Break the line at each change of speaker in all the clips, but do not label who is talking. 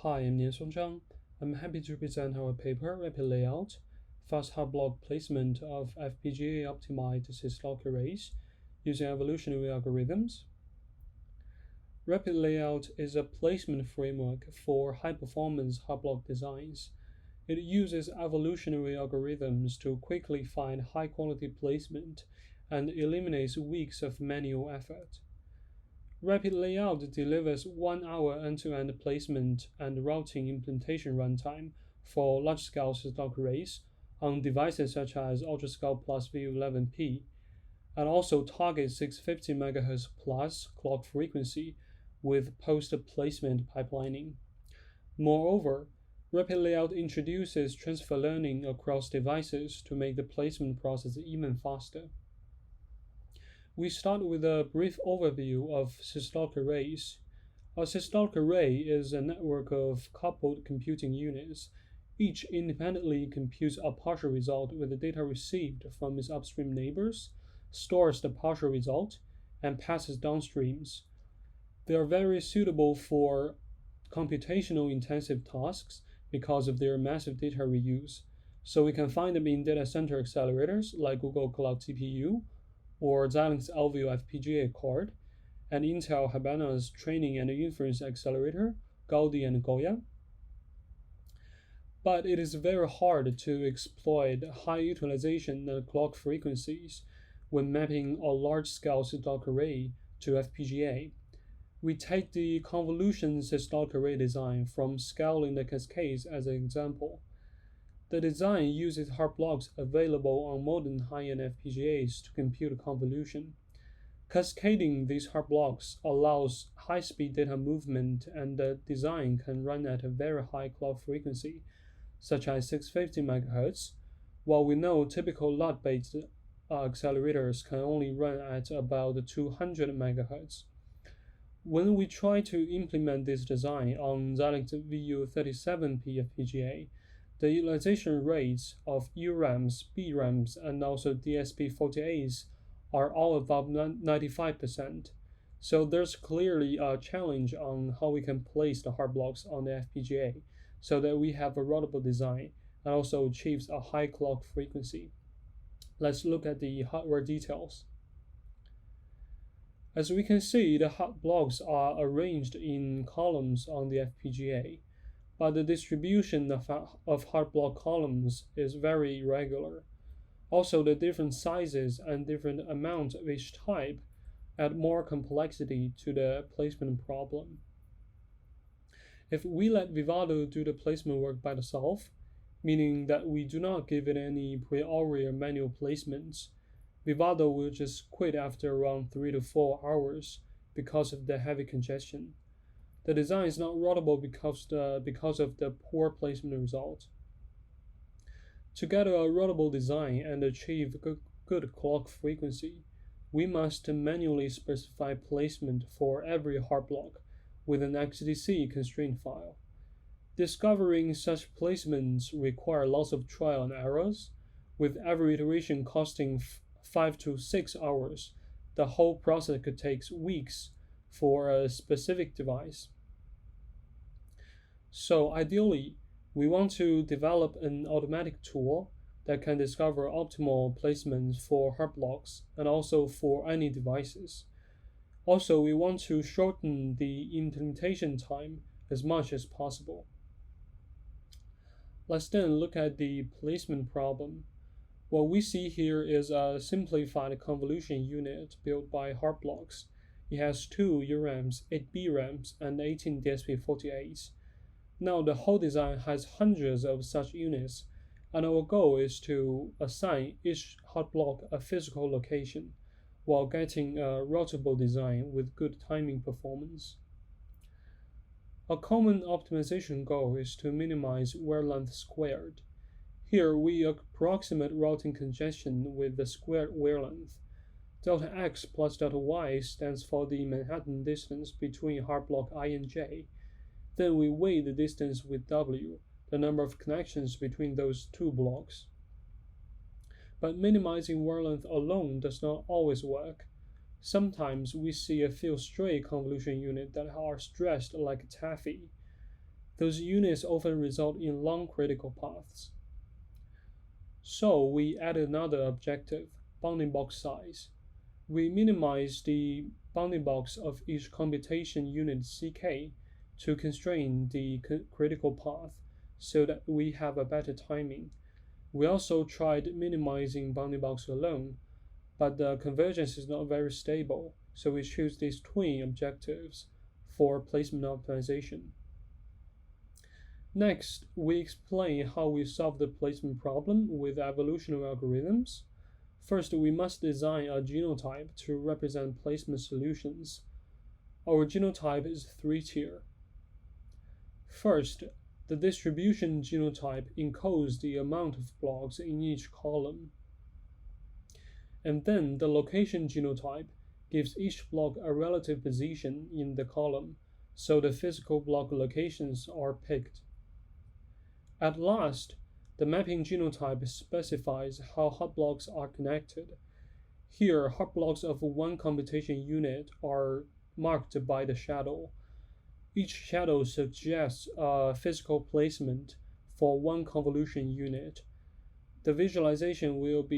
Hi, I'm Nian Zhang. I'm happy to present our paper, RapidLayout, Fast Hard Block Placement of FPGA-optimized Systolic Arrays using evolutionary algorithms. RapidLayout is a placement framework for high-performance hard block designs. It uses evolutionary algorithms to quickly find high-quality placement and eliminates weeks of manual effort. RapidLayout delivers 1 hour end-to-end placement and routing implementation runtime for large-scale Systolic arrays on devices such as UltraScale Plus V11P, and also targets 650 MHz plus clock frequency with post-placement pipelining. Moreover, RapidLayout introduces transfer learning across devices to make the placement process even faster. We start with a brief overview of Systolic arrays. A Systolic array is a network of coupled computing units. Each independently computes a partial result with the data received from its upstream neighbors, stores the partial result, and passes downstreams. They are very suitable for computational intensive tasks because of their massive data reuse. So we can find them in data center accelerators like Google Cloud TPU, or Xilinx Alveo FPGA card, and Intel Habana's training and inference accelerator, Gaudi and Goya. But it is very hard to exploit high utilization and clock frequencies when mapping a large-scale Systolic array to FPGA. We take the convolution Systolic array design from scaling the cascades as an example. The design uses hard blocks available on modern high-end FPGAs to compute convolution. Cascading these hard blocks allows high-speed data movement, and the design can run at a very high clock frequency, such as 650 MHz, while we know typical LUT-based accelerators can only run at about 200 MHz. When we try to implement this design on Xilinx VU37P FPGA, the utilization rates of URAMs, BRAMs, and also DSP48s are all above 95%. So there's clearly a challenge on how we can place the hard blocks on the FPGA so that we have a routable design and also achieves a high clock frequency. Let's look at the hardware details. As we can see, the hard blocks are arranged in columns on the FPGA, but the distribution of hard block columns is very irregular. Also, the different sizes and different amounts of each type add more complexity to the placement problem. If we let Vivado do the placement work by itself, meaning that we do not give it any priori or manual placements, Vivado will just quit after around 3 to 4 hours because of the heavy congestion. The design is not routable because of the poor placement result. To get a routable design and achieve good clock frequency, we must manually specify placement for every hard block with an XDC constraint file. Discovering such placements require lots of trial and errors, with every iteration costing 5 to 6 hours. The whole process could take weeks for a specific device. So ideally, we want to develop an automatic tool that can discover optimal placements for hard blocks and also for any devices. Also, we want to shorten the implementation time as much as possible. Let's then look at the placement problem. What we see here is a simplified convolution unit built by hard blocks. It has 2 URAMs, 8 BRAMs, and 18 DSP48s. Now the whole design has hundreds of such units, and our goal is to assign each hard block a physical location while getting a routable design with good timing performance. A common optimization goal is to minimize wear length squared. Here we approximate routing congestion with the squared wear length. Delta x plus delta y stands for the Manhattan distance between hard block I and j. Then we weigh the distance with W, the number of connections between those two blocks. But minimizing wear length alone does not always work. Sometimes we see a few stray convolution units that are stressed like taffy. Those units often result in long critical paths. So we add another objective, bounding box size. We minimize the bounding box of each computation unit CK to constrain the critical path so that we have a better timing. We also tried minimizing bounding box alone, but the convergence is not very stable, so we choose these twin objectives for placement optimization. Next, we explain how we solve the placement problem with evolutionary algorithms. First, we must design a genotype to represent placement solutions. Our genotype is three-tier. First, the distribution genotype encodes the amount of blocks in each column. And then the location genotype gives each block a relative position in the column, so the physical block locations are picked. At last, the mapping genotype specifies how hot blocks are connected. Here, hot blocks of one computation unit are marked by the shadow. Each shadow suggests a physical placement for one convolution unit. The visualization will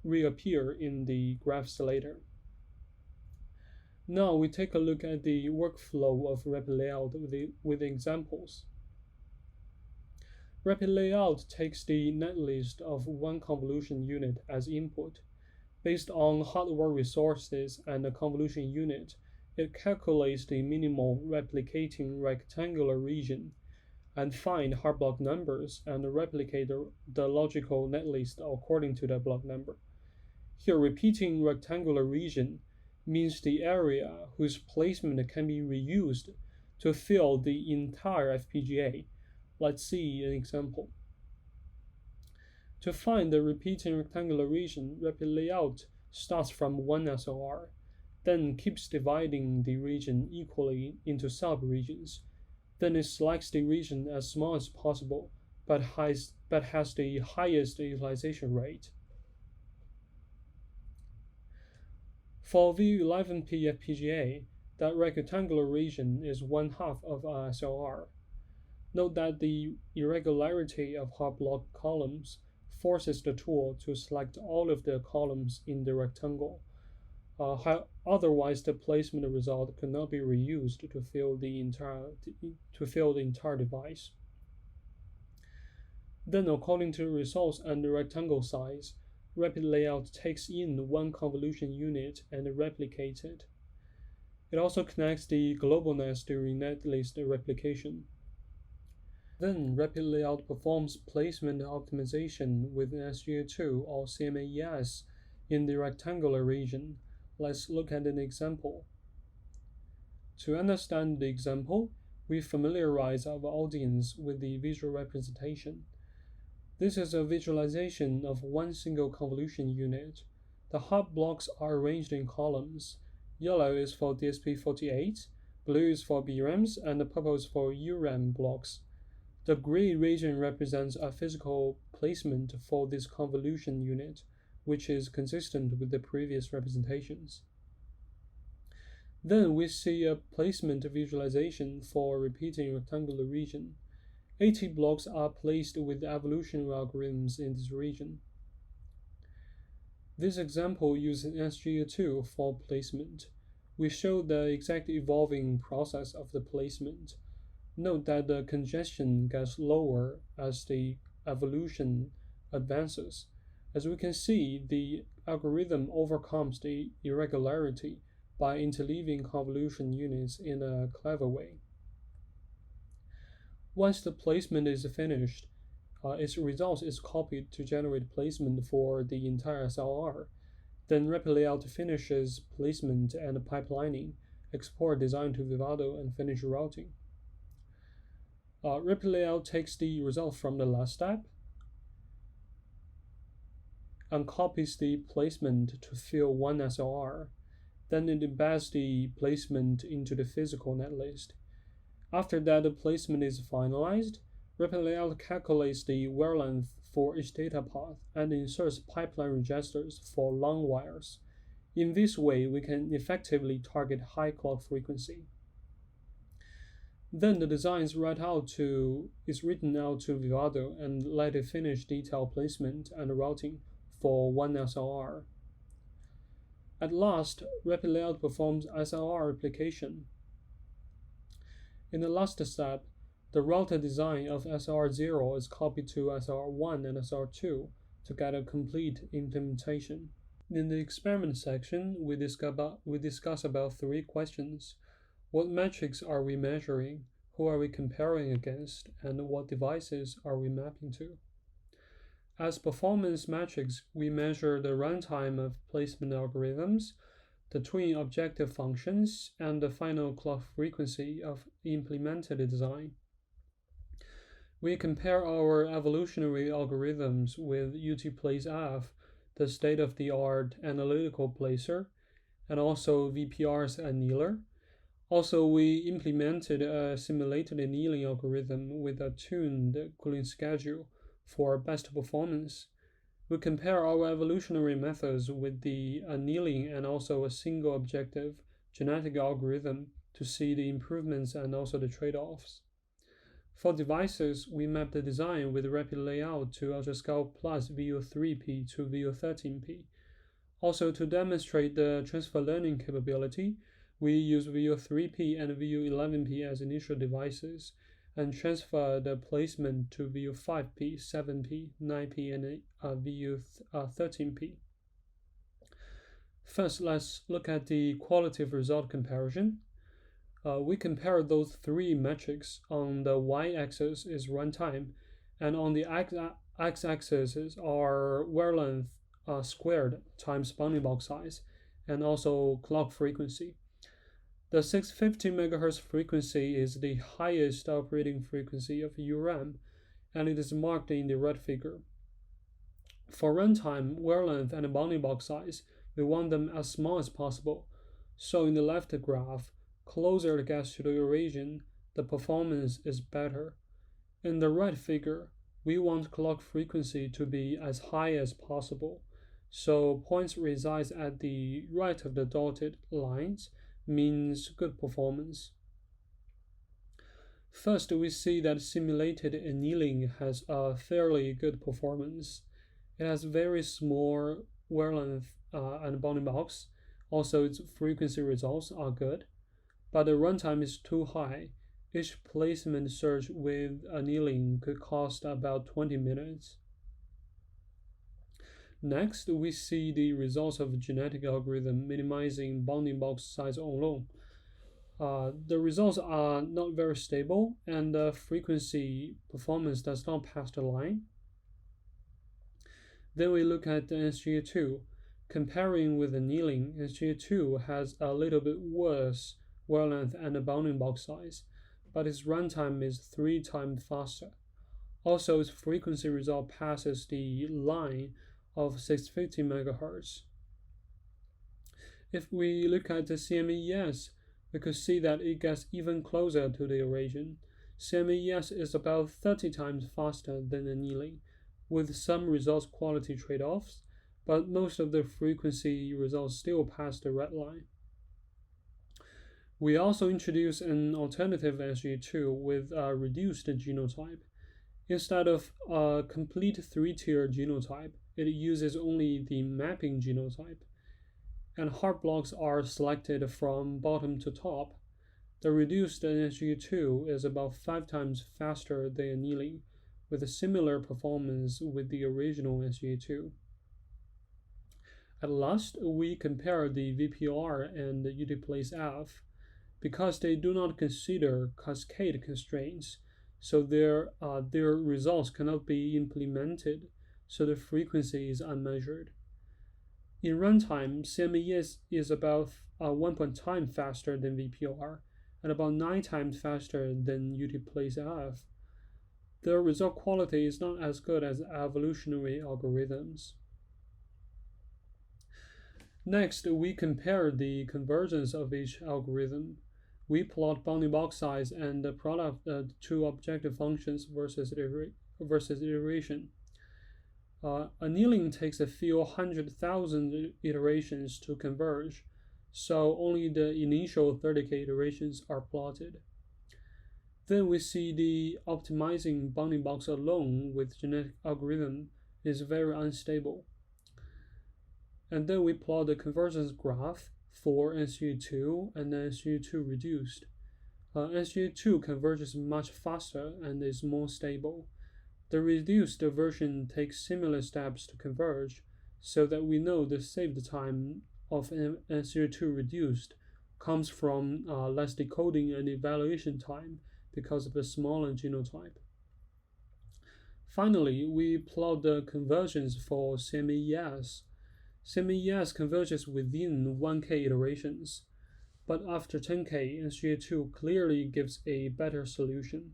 reappear in the graphs later. Now we take a look at the workflow of RapidLayout with examples. RapidLayout takes the netlist of one convolution unit as input. Based on hardware resources and the convolution unit, it calculates the minimal replicating rectangular region and find hard block numbers and replicate the logical netlist according to the block number. Here, repeating rectangular region means the area whose placement can be reused to fill the entire FPGA. Let's see an example. To find the repeating rectangular region, RapidLayout starts from one SLR, then keeps dividing the region equally into sub-regions. Then it selects the region as small as possible, but has the highest utilization rate. For V11P FPGA, that rectangular region is 1/2 of a SLR. Note that the irregularity of hot block columns forces the tool to select all of the columns in the rectangle. Otherwise, the placement result cannot be reused to fill the entire device. Then, according to the results and the rectangle size, RapidLayout takes in one convolution unit and replicates it. It also connects the global nest during netlist replication. Then RapidLayout performs placement optimization with SGA2 or CMAES in the rectangular region. Let's look at an example. To understand the example, we familiarize our audience with the visual representation. This is a visualization of one single convolution unit. The hot blocks are arranged in columns. Yellow is for DSP48, blue is for BRAMs, and purple is for URAM blocks. The gray region represents a physical placement for this convolution unit, which is consistent with the previous representations. Then we see a placement visualization for repeating rectangular region. 80 blocks are placed with evolutionary algorithms in this region. This example uses SGA2 for placement. We show the exact evolving process of the placement. Note that the congestion gets lower as the evolution advances. As we can see, the algorithm overcomes the irregularity by interleaving convolution units in a clever way. Once the placement is finished, its result is copied to generate placement for the entire SLR. Then RapidLayout finishes placement and pipelining, export design to Vivado, and finish routing. RapidLayout takes the result from the last step and copies the placement to fill one SLR. Then it embeds the placement into the physical netlist. After that, the placement is finalized. RapidLayout calculates the wear length for each data path and inserts pipeline registers for long wires. In this way, we can effectively target high clock frequency. Then the design is written out to Vivado and let it finish detail placement and routing for one SLR. At last, RapidLayout performs SLR replication. In the last step, the router design of SLR0 is copied to SLR1 and SLR2 to get a complete implementation. In the experiment section, we discuss about three questions. What metrics are we measuring? Who are we comparing against? And what devices are we mapping to? As performance metrics, we measure the runtime of placement algorithms, the twin objective functions, and the final clock frequency of implemented design. We compare our evolutionary algorithms with UTplaceF, the state-of-the-art analytical placer, and also VPR's annealer. Also, we implemented a simulated annealing algorithm with a tuned cooling schedule for best performance. We compare our evolutionary methods with the annealing and also a single objective genetic algorithm to see the improvements and also the trade-offs. For devices, we map the design with RapidLayout to UltraScale Plus VU3P to VU13P. Also, to demonstrate the transfer learning capability, we use VU3P and VU11P as initial devices and transfer the placement to VU5P, 7P, 9P, and VU13P. First, let's look at the qualitative result comparison. We compare those three metrics. On the y-axis is runtime, and on the x-axis is our wear length squared times bounding box size, and also clock frequency. The 650 MHz frequency is the highest operating frequency of URAM, and it is marked in the red figure. For runtime, wear length, and bounding box size, we want them as small as possible. So in the left graph, closer it gets to the Eurasian, the performance is better. In the right figure, we want clock frequency to be as high as possible. So points resides at the right of the dotted lines means good performance. First, we see that simulated annealing has a fairly good performance. It has very small wear length and bounding box. Also, its frequency results are good, but the runtime is too high. Each placement search with annealing could cost about 20 minutes. Next, we see the results of a genetic algorithm minimizing bounding box size alone. The results are not very stable, and the frequency performance does not pass the line. Then we look at the SGA2. Comparing with annealing, SGA2 has a little bit worse wear length and a bounding box size, but its runtime is 3 times faster. Also, its frequency result passes the line of 650 MHz. If we look at the CMES, we could see that it gets even closer to the Eurasian. CMES is about 30 times faster than annealing, with some results quality trade-offs, but most of the frequency results still pass the red line. We also introduced an alternative SGA2 with a reduced genotype. Instead of a complete 3-tier genotype, it uses only the mapping genotype, and hard blocks are selected from bottom to top. The reduced SGA2 is about 5 times faster than annealing, with a similar performance with the original SGA2. At last, we compare the VPR and the UTplaceF. Because they do not consider cascade constraints, so their results cannot be implemented, so the frequency is unmeasured. In runtime, CMES is about 1 time faster than VPR and about 9 times faster than UTplaceF. The result quality is not as good as evolutionary algorithms. Next, we compare the convergence of each algorithm. We plot bounding box size and the product of two objective functions versus iteration. Annealing takes a few 100,000 iterations to converge, so only the initial 30K iterations are plotted. Then we see the optimizing bounding box alone with genetic algorithm is very unstable. And then we plot the convergence graph for NCU2 and NCU2 reduced. NCU2 converges much faster and is more stable. The reduced version takes similar steps to converge, so that we know the saved time of NCU2 reduced comes from less decoding and evaluation time because of the smaller genotype. Finally, we plot the convergence for CMES. CMES converges within 1K iterations, but after 10K, NCU2 clearly gives a better solution,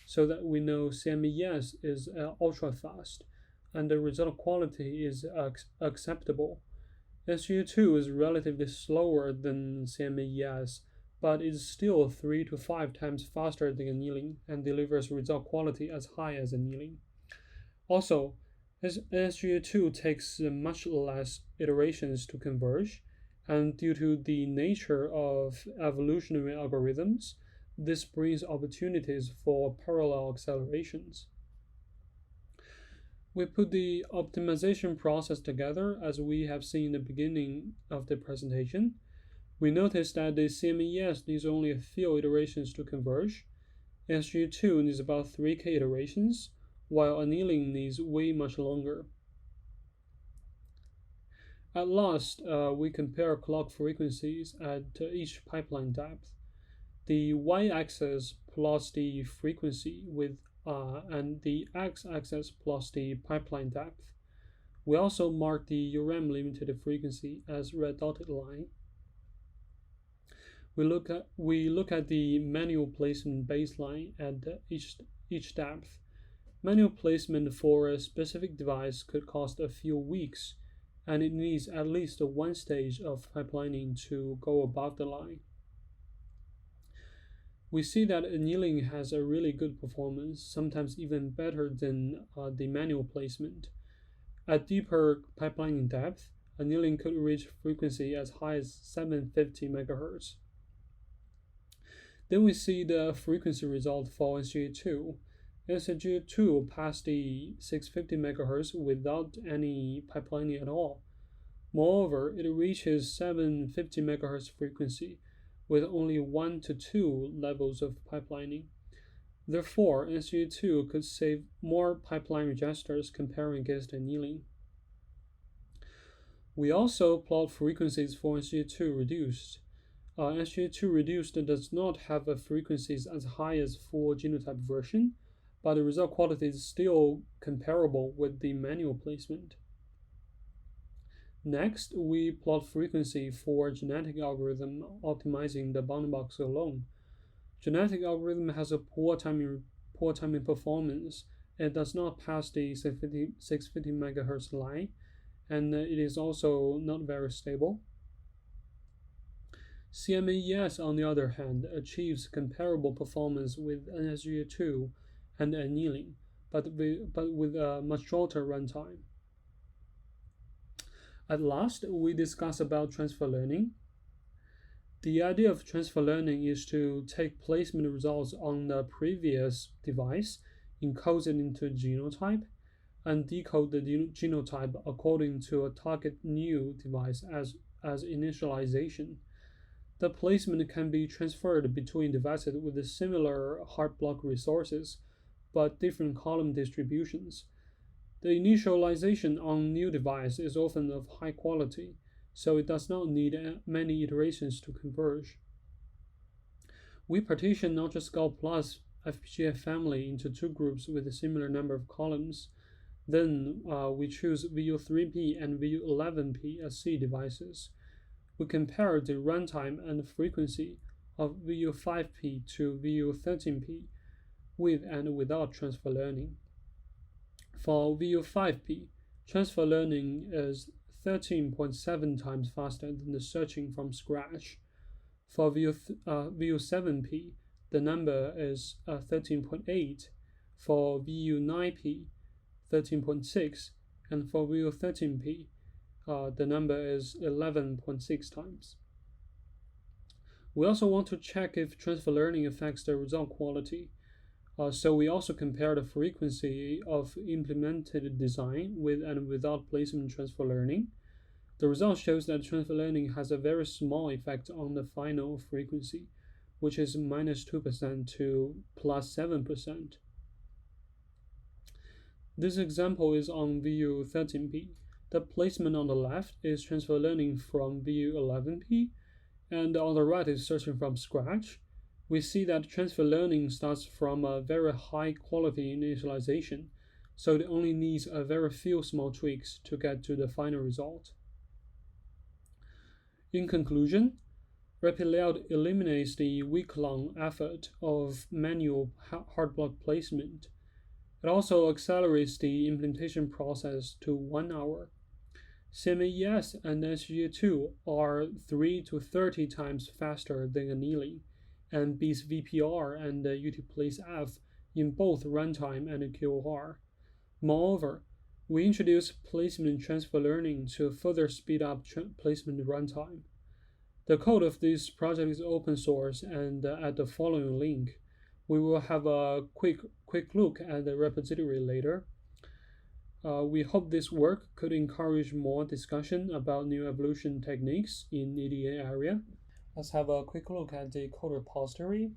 so that we know CMES is ultra fast, and the result quality is acceptable. NCU2 is relatively slower than CMES, but is still 3 to 5 times faster than annealing and delivers result quality as high as annealing. Also, NCU2 takes much less iterations to converge, and due to the nature of evolutionary algorithms, this brings opportunities for parallel accelerations. We put the optimization process together as we have seen in the beginning of the presentation. We notice that the CMES needs only a few iterations to converge. NCU2 needs about 3K iterations, while annealing needs way much longer. At last, we compare clock frequencies at each pipeline depth. The y-axis plots the frequency with and the x-axis plots the pipeline depth. We also mark the URM limited frequency as red dotted line. We look at the manual placement baseline at each depth. Manual placement for a specific device could cost a few weeks, and it needs at least one stage of pipelining to go above the line. We see that annealing has a really good performance, sometimes even better than the manual placement. At deeper pipelining depth, annealing could reach frequency as high as 750 MHz. Then we see the frequency result for NCU2. NCU2 passed the 650 MHz without any pipelining at all. Moreover, it reaches 750 MHz frequency with only 1 to 2 levels of pipelining. Therefore, NCU2 could save more pipeline registers comparing against annealing. We also plot frequencies for NCU2 reduced. NCU2 reduced does not have a frequencies as high as full genotype version, but the result quality is still comparable with the manual placement. Next, we plot frequency for genetic algorithm optimizing the bounding box alone. Genetic algorithm has a poor timing performance. It does not pass the 650 MHz line, and it is also not very stable. CMES, on the other hand, achieves comparable performance with NCU2 and annealing, but with a much shorter runtime. At last, we discuss about transfer learning. The idea of transfer learning is to take placement results on the previous device, encode it into genotype, and decode the genotype according to a target new device as initialization. The placement can be transferred between devices with similar hard block resources, but different column distributions. The initialization on new device is often of high quality, so it does not need many iterations to converge. We partition UltraScale Plus FPGA family into two groups with a similar number of columns. Then we choose VU3P and VU11P as C devices. We compare the runtime and frequency of VU5P to VU13P with and without transfer learning. For VU5P, transfer learning is 13.7 times faster than the searching from scratch. For VU7P, the number is 13.8, for VU9P, 13.6, and for VU13P, the number is 11.6 times. We also want to check if transfer learning affects the result quality. So we also compare the frequency of implemented design with and without placement transfer learning. The result shows that transfer learning has a very small effect on the final frequency, which is -2% to +7%. This example is on VU13P. The placement on the left is transfer learning from VU11P, and on the right is searching from scratch. We see that transfer learning starts from a very high quality initialization, so it only needs a very few small tweaks to get to the final result. In conclusion, RapidLayout eliminates the week-long effort of manual hard block placement. It also accelerates the implementation process to 1 hour. CMAES and SGA2 are 3 to 30 times faster than annealing, and beats VPR and UTPlaceF in both runtime and QOR. Moreover, we introduce placement transfer learning to further speed up placement runtime. The code of this project is open source, and at the following link, we will have a quick look at the repository later. We hope this work could encourage more discussion about new evolution techniques in EDA area. Let's have a quick look at the code repository.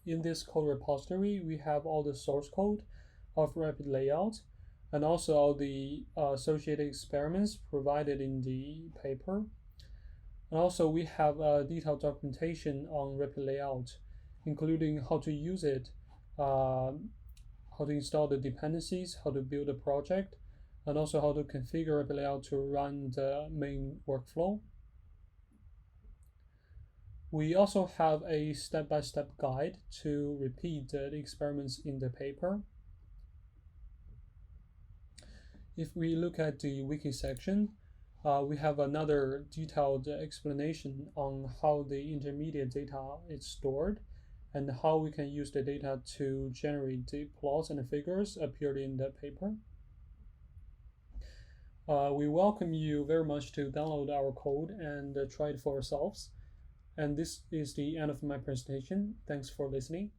In this code repository, we have all the source code of RapidLayout and also all the associated experiments provided in the paper. And also we have a detailed documentation on RapidLayout, including how to use it, how to install the dependencies, how to build a project, and also how to configure RapidLayout to run the main workflow. We also have a step-by-step guide to repeat the experiments in the paper. If we look at the wiki section, we have another detailed explanation on how the intermediate data is stored and how we can use the data to generate the plots and the figures appeared in the paper. We welcome you very much to download our code and try it for yourselves. And this is the end of my presentation. Thanks for listening.